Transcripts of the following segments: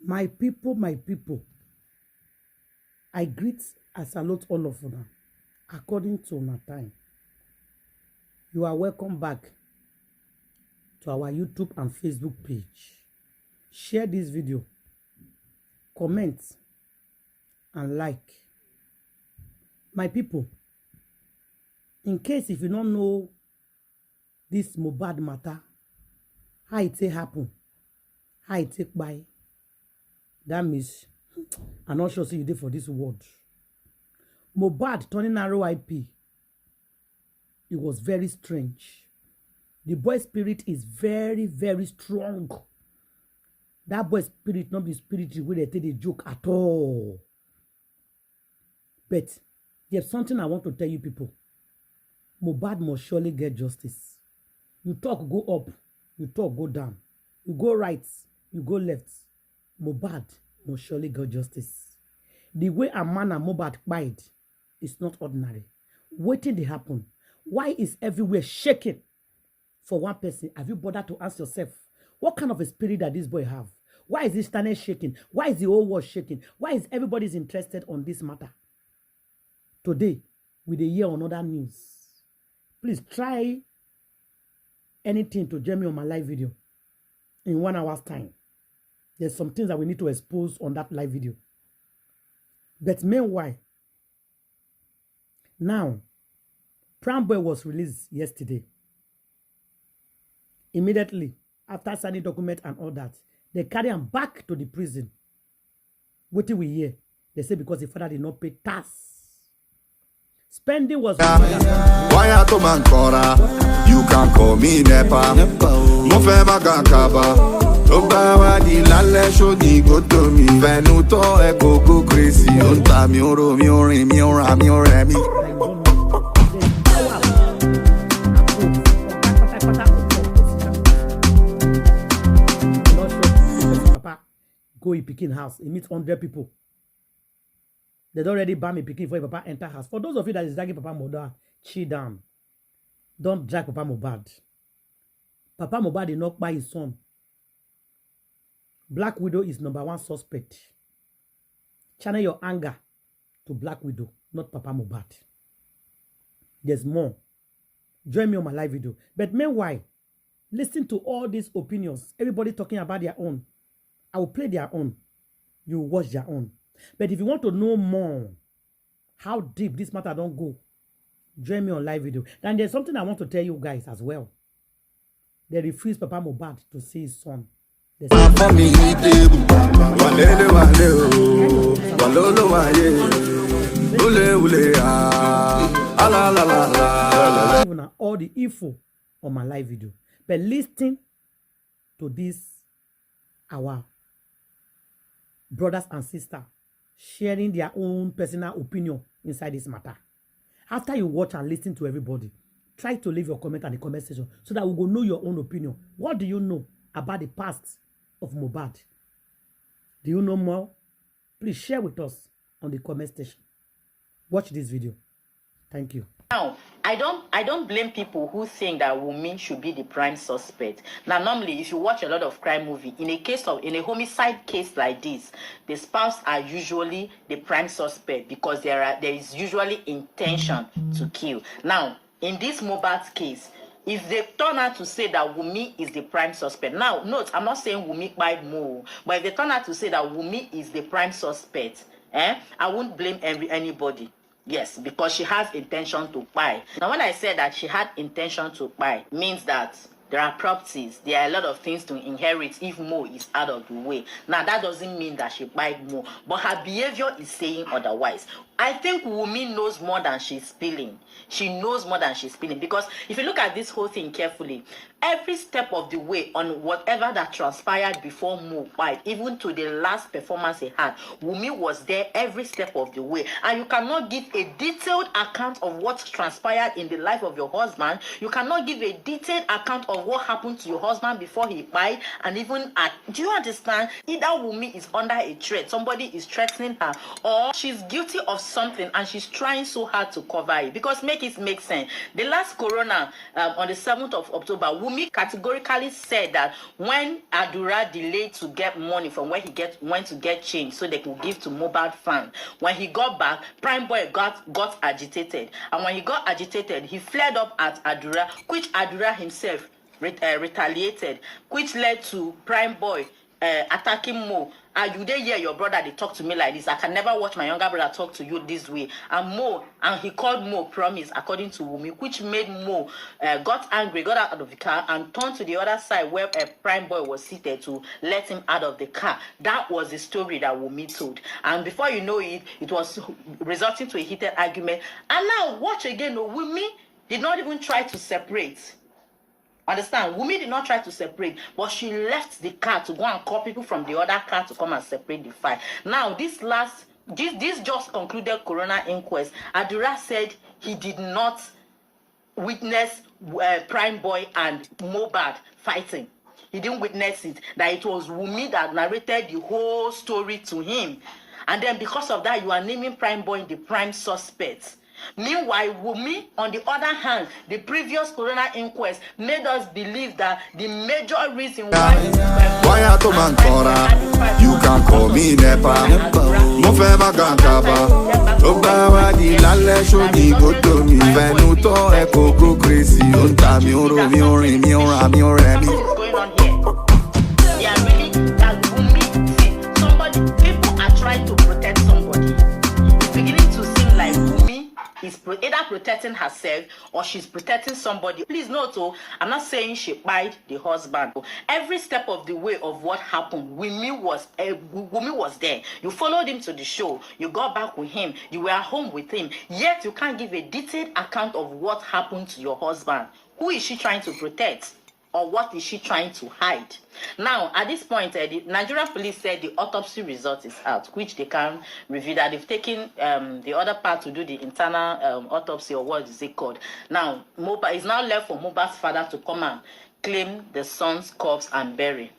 My people, I greet and salute all of you according to my time. You are welcome back to our YouTube and Facebook page. Share this video, comment, and like. My people, in case if you don't know this Mohbad matter, how it happen, how it Kpai, that means I'm not sure you did for this word. Mohbad turning RIP. It was very strange. The boy spirit is very, very strong. That boy spirit not be spirit where they take a joke at all. But there's something I want to tell you people. Mohbad must surely get justice. You talk go up, you talk go down. You go right, you go left. Mohbad must surely get justice. The way a man and Mohbad Kpai is not ordinary. Waiting to happen. Why is everywhere shaking for one person? Have you bothered to ask yourself, what kind of a spirit that this boy have? Why is this standing shaking? Why is the whole world shaking? Why is everybody interested on this matter? Today, with a year on other news, please try anything to join me on my live video in 1 hour's time. There's some things that we need to expose on that live video. But meanwhile, now, Primeboy was released yesterday. Immediately, after signing document and all that, they carry him back to the prison. What do we hear? They say because the father did not pay tax. Spending was... Why to Mancora? You can call me Nepa. Mofema Gankaba. Tobawa di lale show di go to me. Venuto e go crazy. Unta mi oro mi ori mi ora mi ore mi. Papa go in Pekin house. He meets 100 people. They don't already ban me Pekin before Papa enter house. For those of you that is dragging Papa Mohbad, chill down. Don't drag Papa Mohbad. Papa Mohbad did not buy his son. Black Widow is #1 suspect. Channel your anger to Black Widow, not Papa Mohbad. There's more. Join me on my live video. But meanwhile, listen to all these opinions. Everybody talking about their own. I will play their own. You watch their own. But if you want to know more, how deep this matter don't go, join me on live video. And there's something I want to tell you guys as well. They refused Papa Mohbad to see his son. All the info on my live video. But listen to this, our brothers and sisters sharing their own personal opinion inside this matter. After you watch and listen to everybody, try to leave your comment in the comment section so that we will know your own opinion. What do you know about the past of Mohbad? Do you know more? Please share with us on the comment section. Watch this video. Thank you. Now, I don't blame people who think that Wumi should be the prime suspect. Now, normally, if you watch a lot of crime movie, in a homicide case like this, the spouse are usually the prime suspect because there is usually intention to kill. Now, in this Mohbad's case, if they turn out to say that Wumi is the prime suspect, now, note, I'm not saying Wumi Kpai more, but if they turn out to say that Wumi is the prime suspect, I won't blame anybody. Yes, because she has intention to buy. Now, when I said that she had intention to buy, means that there are properties, there are a lot of things to inherit if Mo is out of the way. Now, that doesn't mean that she buy more, but her behavior is saying otherwise. I think Wumi knows more than she's spilling. She knows more than she's spilling. Because if you look at this whole thing carefully, every step of the way on whatever that transpired before Mohbad, even to the last performance he had, Wumi was there every step of the way. And you cannot give a detailed account of what transpired in the life of your husband. You cannot give a detailed account of what happened to your husband before he died. And even at, do you understand? Either Wumi is under a threat, somebody is threatening her, or she's guilty of something and she's trying so hard to cover it. Because make it make sense. The last corona on the 7th of October, Wumi categorically said that when Adura delayed to get money from where he went to get change so they could give to Mohbad fans, when he got back, Primeboy got agitated. And when he got agitated, he flared up at Adura, which Adura himself retaliated, which led to Primeboy attacking Mo. You dey hear your brother they talk to me like this. I can never watch my younger brother talk to you this way. And he called Mo promise, according to Wumi, which made Mo got angry, got out of the car and turned to the other side where Primeboy was seated to let him out of the car. That was the story that Wumi told. And before you know it, it was resulting to a heated argument. And now watch again, Wumi did not even try to separate. Understand? Wumi did not try to separate, but she left the car to go and call people from the other car to come and separate the fight. Now, this just concluded corona inquest. Adura said he did not witness Primeboy and Mohbad fighting. He didn't witness it. That it was Wumi that narrated the whole story to him. And then because of that, you are naming Primeboy the prime suspect. Meanwhile, Wumi, on the other hand, the previous corona inquest made us believe that the major reason why I to man kora, you can call me Nepa. Mo fe magankaba, to bawa di lale shoni godo mi. Venuto eko go crazy, unta mi oro mi orin mi ora mi oremi. What is going on here? Yeah, really, that Wumi, see, somebody, people are trying to protect somebody. It's beginning to seem like Wumi is either protecting herself or she's protecting somebody. Please note, I'm not saying she kpai the husband. Every step of the way of what happened, Wumi was there. You followed him to the show. You got back with him. You were at home with him. Yet you can't give a detailed account of what happened to your husband. Who is she trying to protect? Or what is she trying to hide? Now, at this point, the Nigerian police said the autopsy result is out, which they can reveal that they've taken the other part to do the internal autopsy, or what is it called. Now, Mohbad is now left for Mohbad's father to come and claim the son's corpse and bury.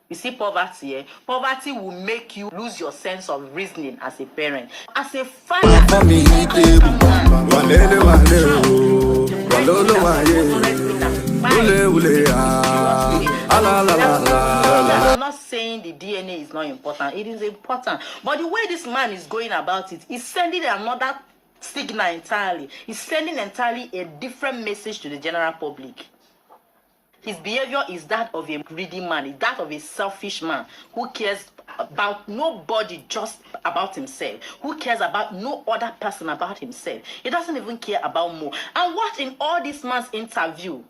You see poverty, eh? Poverty will make you lose your sense of reasoning as a parent. As a father, I'm not saying the DNA is not important. It is important. But the way this man is going about it, he's sending another signal entirely. He's sending entirely a different message to the general public. His behavior is that of a greedy man, is that of a selfish man who cares about nobody, just about himself, who cares about no other person about himself. He doesn't even care about Mo. And what in all this man's interview,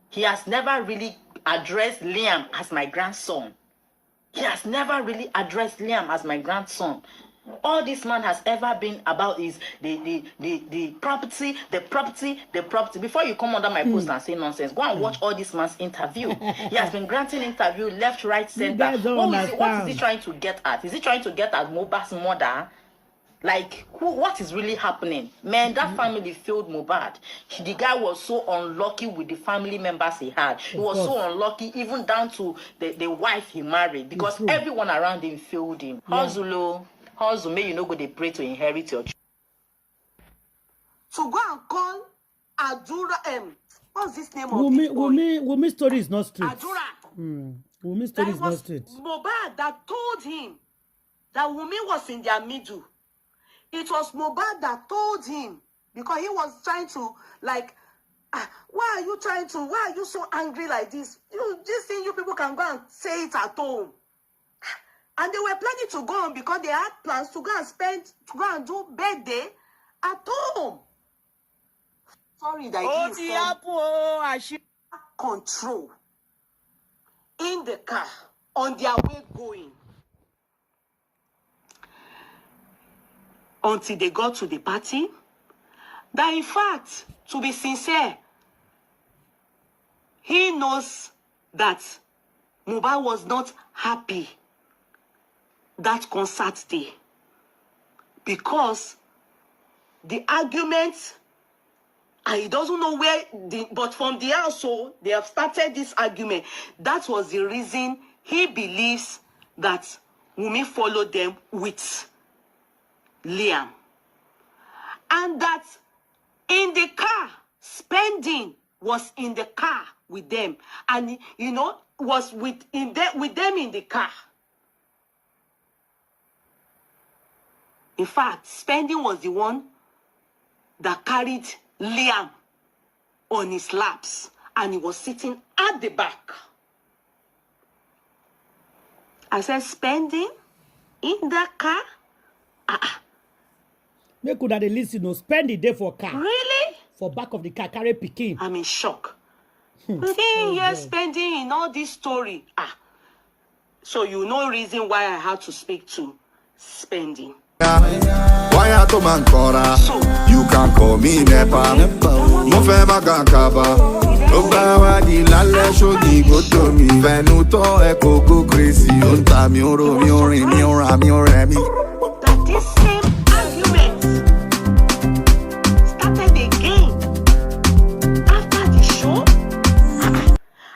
he has never really addressed Liam as my grandson. He has never really addressed Liam as my grandson. All this man has ever been about is the property. Before you come under my post and say nonsense, go and watch all this man's interview. He has been granting interview left, right, center. What is he trying to get at? Is he trying to get at Mohbad's mother? Like, what is really happening? Man, that family failed Mohbad. The guy was so unlucky with the family members he had. He was so unlucky even down to the wife he married, because everyone around him failed him. Yeah. Hustle, may you know go they pray to inherit your children. So go and call Adura. What's this name of this boy? Wumi's story is not straight. Adura. Wumi's story is not straight. Mohbad that told him that Wumi was in their middle. It was Mohbad that told him, because he was trying to, like, why are you so angry like this? This thing you people can go and say it at home. And they were planning to go on because they had plans to go and do birthday at home. Sorry that he is control in the car on their way going. Until they got to the party. That in fact, to be sincere, he knows that Mohbad was not happy that concert day, because the argument, and he doesn't know where, but from the household, they have started this argument. That was the reason he believes that Wumi followed them with Liam. And that in the car, spending was in the car with them. And, you know, was with them in the car. In fact, spending was the one that carried Liam on his laps. And he was sitting at the back. I said, spending in the car? They could have listen, no, spend the day for car. Really? For back of the car, carry picking. I'm in shock. 15 years spending in all this story. So you know reason why I had to speak to spending. Why I to man kora? You can call me Nepa. Mo fe magakaba. Oba di lale show di go to me. Venuto e go crazy. Unta mi oro mi ori mi ora mi oremi. That this same argument started again after the show.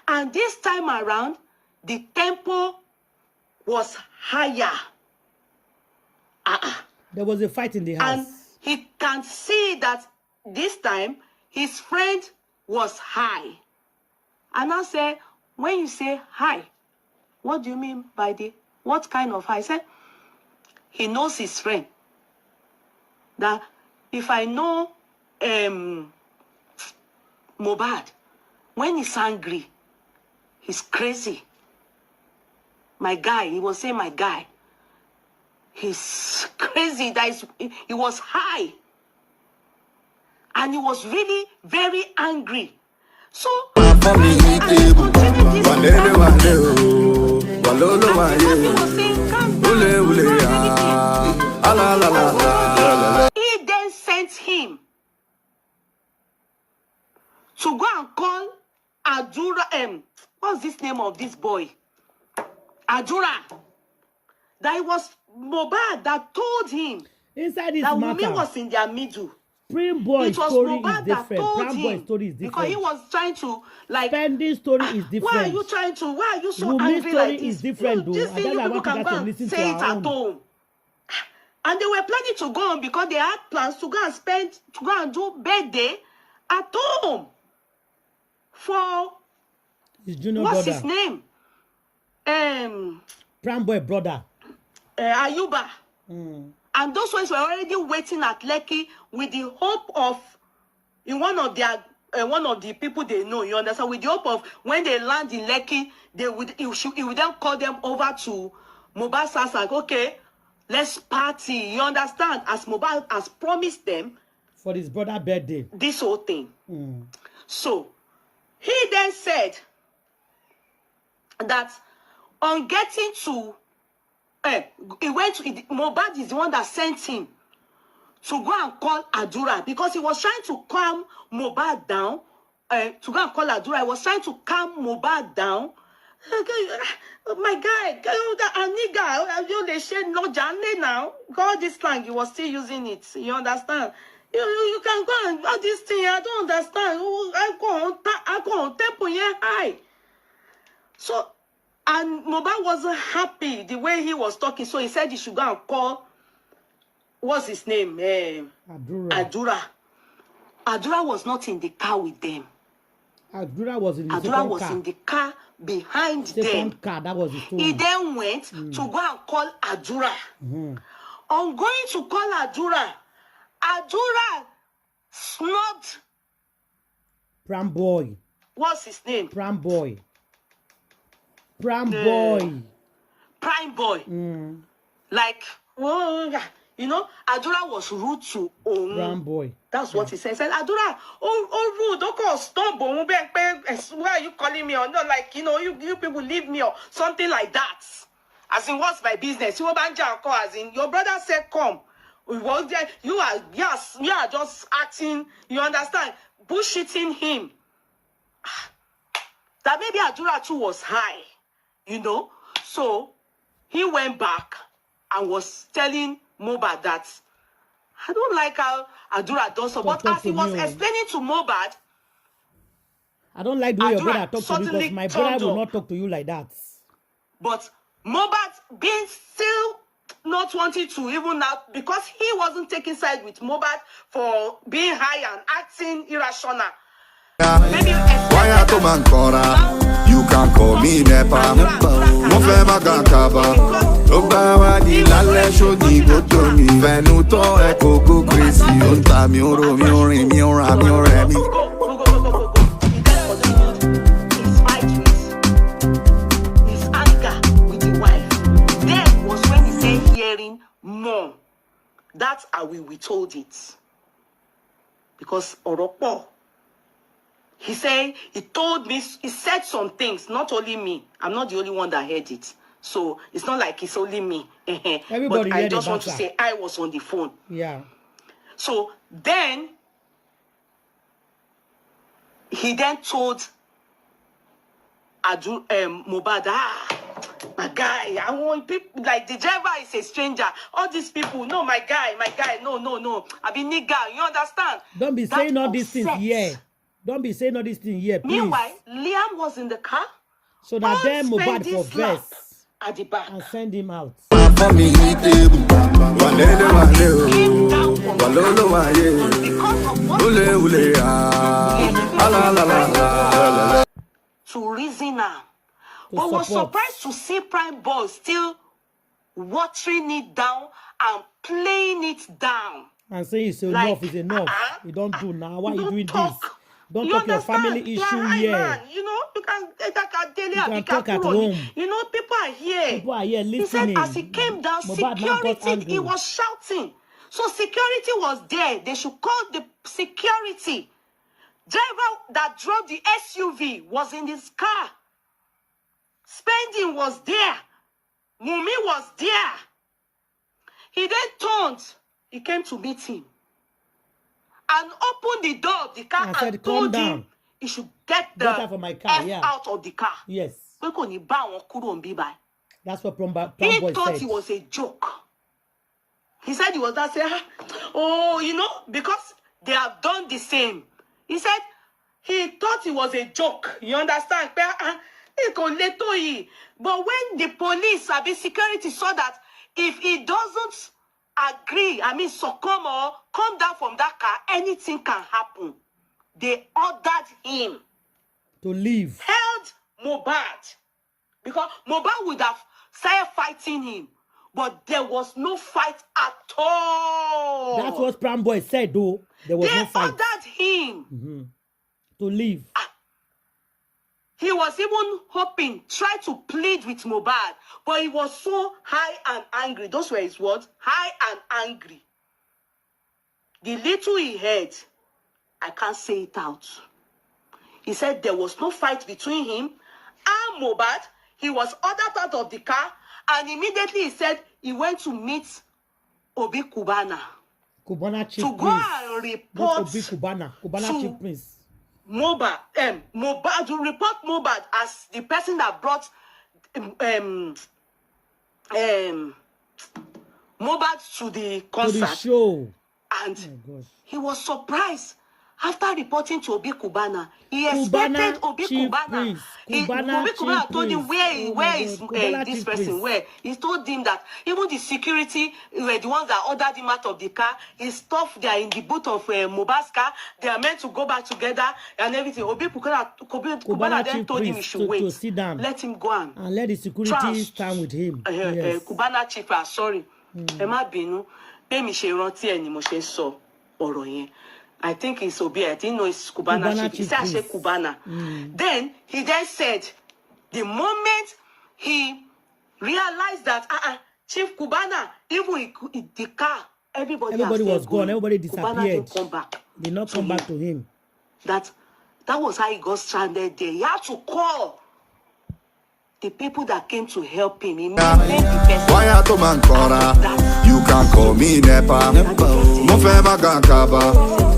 And this time around, the tempo was higher. There was a fight in the house. And he can see that this time his friend was high. And I said, when you say high, what do you mean by what kind of high? I said, he knows his friend. That if I know Mohbad, when he's angry, he's crazy. My guy, he was saying my guy. He's crazy. He was high. And he was really very angry. So, he then sent him to go and call Adura. What's this name of this boy? Adura. That it was Mohbad that told him inside this that matter, Wumi was in their middle. Primeboy story is different. Primeboy story is different. Because he was trying to like. Spending story is different. Why are you trying to? Why are you so Wumi angry story like this? is different, though. This thing you people can go and say it at home. And they were planning to go on because they had plans to go and do birthday at home for his junior what's brother. his name? Primeboy brother. Ayuba. And those ones were already waiting at Lekki with the hope of in one of the people they know, you understand, with the hope of when they land in Lekki, he would then call them over to Mohbad's house, like, okay, let's party, you understand, as Mohbad has promised them for his brother's birthday. This whole thing. So he then said that on getting to he went to Mohbad is the one that sent him to go and call Adura because he was trying to calm Mohbad down. To go and call Adura, he was trying to calm Mohbad down. My guy, they said no Janle now. God, this slang, he was still using it. You understand? You can go and all this thing. I don't understand. I go on tempo high. So. And Mohbad wasn't happy the way he was talking, so he said he should go and call, what's his name? Adura. Adura was not in the car with them. Adura was in the Adura was in the car behind them. Car, that was his he then went to go and call Adura. On going to call Adura, Adura snubbed Primeboy. What's his name? Primeboy. Primeboy. Primeboy. Like, well, you know, Adura was rude to Primeboy. That's what he said. He said, Adura, rude, don't call stop. Why are you calling me? Or not, like, you know, you people leave me or something like that. As in, what's my business? You as in, your brother said, come. You are just acting, you understand, bullshitting him. That maybe Adura too was high. You know, so he went back and was telling Mohbad that I don't like how Adura does so. But as he was explaining to Mohbad, I don't like the way your brother talk to me because my brother will not talk to you like that. But Mohbad being still not wanting to even now, because he wasn't taking side with Mohbad for being high and acting irrational. Maybe Why I to man kora? You can call me Nepa. Mo fẹ́ ma gan kaba. Tó bá wá di lálẹ́ ṣòdì gbódò mi. Fẹnu tọ́ ẹ kò go crazy. Ó ń ta mi, ó ro mi, ó rìn mi, ó ra mi, ó rẹ̀ mi. Go. He then continued his fight with his anger with the wife. Then was when he said hearing more. That's how we told it. Because Oropo, he said, he told me, he said some things, not only me. I'm not the only one that heard it. So it's not like it's only me. Everybody but I just want to say I was on the phone. Yeah. So then, he then told Mohbad, my guy, I want people, like the driver is a stranger. All these people, no, my guy, no. I be nigga, you understand? Don't be saying all these things here. Don't be saying all these things here, please. Meanwhile, Liam was in the car. So now then Mohbad for verse at the back and send him out. To reason now. But was surprised to see Primeboy still watering it down and playing it down. And saying it's enough, is enough. You don't do now. Why are you doing this? Don't talk your family issue here. Man. You know, you can talk at home. You know, people are here. People are here listening. He said as he came down, security, he was shouting. So security was there. They should call the security. Driver that drove the SUV was in his car. Spending was there. Wumi was there. He then turned. He came to meet him. And opened the door of the car and told him he should get out of my car, out of the car. Yes. That's what He thought said. It was a joke. He said he was that saying, oh, you know, because they have done the same. He said he thought it was a joke. You understand? But when the police, security saw that if he doesn't agree, succumb or come down from that car, anything can happen. They ordered him to leave. Held Mohbad. Because Mohbad would have started fighting him. But there was no fight at all. That's what Primeboy said, though. There was no fight. They ordered him to leave. He was even hoping, try to plead with Mohbad, but he was so high and angry. Those were his words, high and angry. The little he heard, I can't say it out. He said there was no fight between him and Mohbad. He was ordered out of the car, and immediately he said he went to meet Obi Kubana. Kubana Chief to go and report Obi Kubana Chief Prince. Mohbad to report Mohbad as the person that brought Mohbad to the concert. To the show. And he was surprised after reporting to Obi Kubana. He expected Obi Kubana. Obi Kubana told him where is this person? Where? He told him that even the security were the ones that ordered him out of the car. His stuff, they are in the boot of Mohbad's car. They are meant to go back together and everything. Obi Kubana then told him he should wait. To sit down. Let him go and let the security stand with him. Yes. Kubana chief, sorry. Emma Binu, Bemi Sheronti and Moshe so Oroyen. I think it's Obi. I didn't know it's Kubana chief. He said Kubana. Then he then said, the moment he realized that Chief Kubana, even in the car, everybody was gone. Everybody disappeared. Kubana didn't come back. Did not come back to him. That was how he got stranded there. He had to call the people that came to help him. He Why I to man kora? You can call me Nepa. Mo fẹ́ ma gan kaba.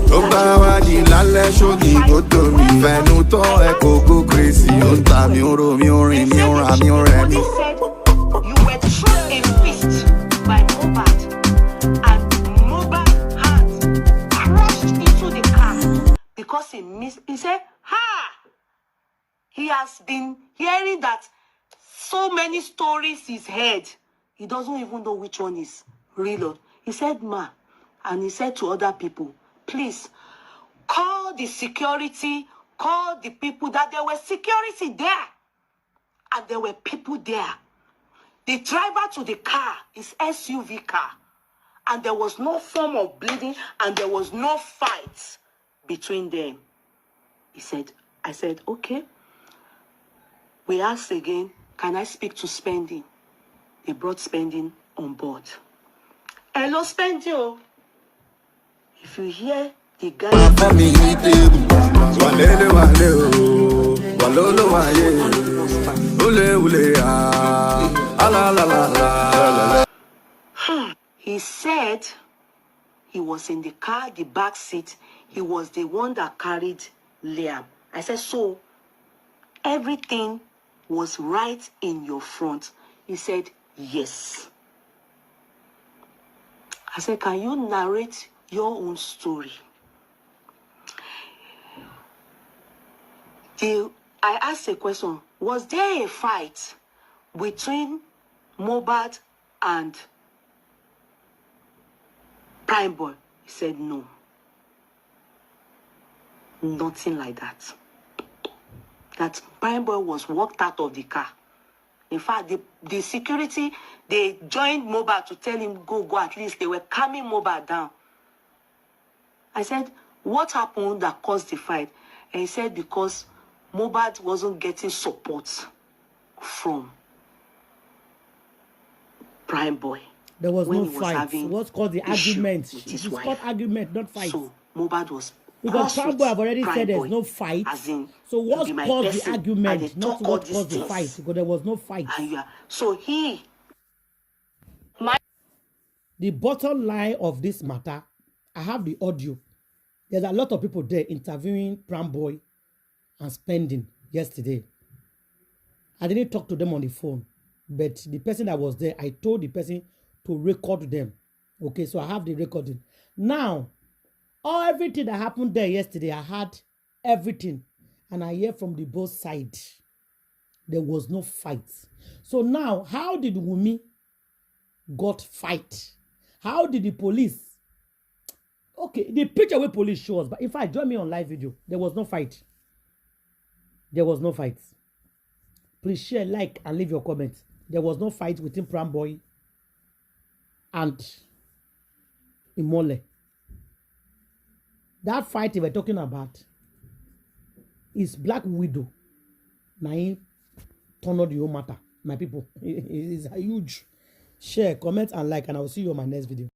Tó bá wá di lálẹ́ ṣòdì gbódò mi. Fẹnu tọ́ ẹ kò go crazy. Ó ń ta mi, ó ro mi, ó rìn mi, ó ra mi, ó rẹ̀ mi. You were thrown a fist by Mohbad, and Mohbad hand crushed into the car because he missed. He said, he has been hearing that so many stories he's heard He doesn't even know which one is real. He said, ma, and he said to other people, please, call the security, call the people, that there were security there. And there were people there. The driver to the car is SUV car. And there was no form of bleeding, and there was no fight between them. I said, okay. We asked again, can I speak to Spending? They brought Spending on board. Hello, Spending. If you hear the guy... He said he was in the car, the back seat. He was the one that carried Liam. I said, so everything was right in your front? He said, yes. I said, can you narrate your own story? I asked a question. Was there a fight between Mohbad and Primeboy? He said, no. Nothing like that. That Primeboy was walked out of the car. In fact, the security, they joined Mohbad to tell him, go, at least. They were calming Mohbad down. I said, what happened that caused the fight? And he said, because Mohbad wasn't getting support from Primeboy. There was no fight. What's called the argument? It's called argument, not fight. So Mohbad was... Because Primeboy have already said there's no fight. So what caused the argument, not what caused the fight? Because there was no fight. So the bottom line of this matter, I have the audio. There's a lot of people there interviewing Primeboy and Spending yesterday. I didn't talk to them on the phone, but the person that was there, I told the person to record them. Okay, so I have the recording. Now, everything that happened there yesterday, I had everything. And I hear from the both sides. There was no fight. So now, how did Wumi got fight? How did the police? Okay, the picture where police show us, but if I join me on live video, there was no fight. There was no fight. Please share, like, and leave your comments. There was no fight between Primeboy and Imole. That fight they were talking about is Black Widow. Naim turn out the whole matter, my people. It is a huge share, comment, and like, and I will see you on my next video.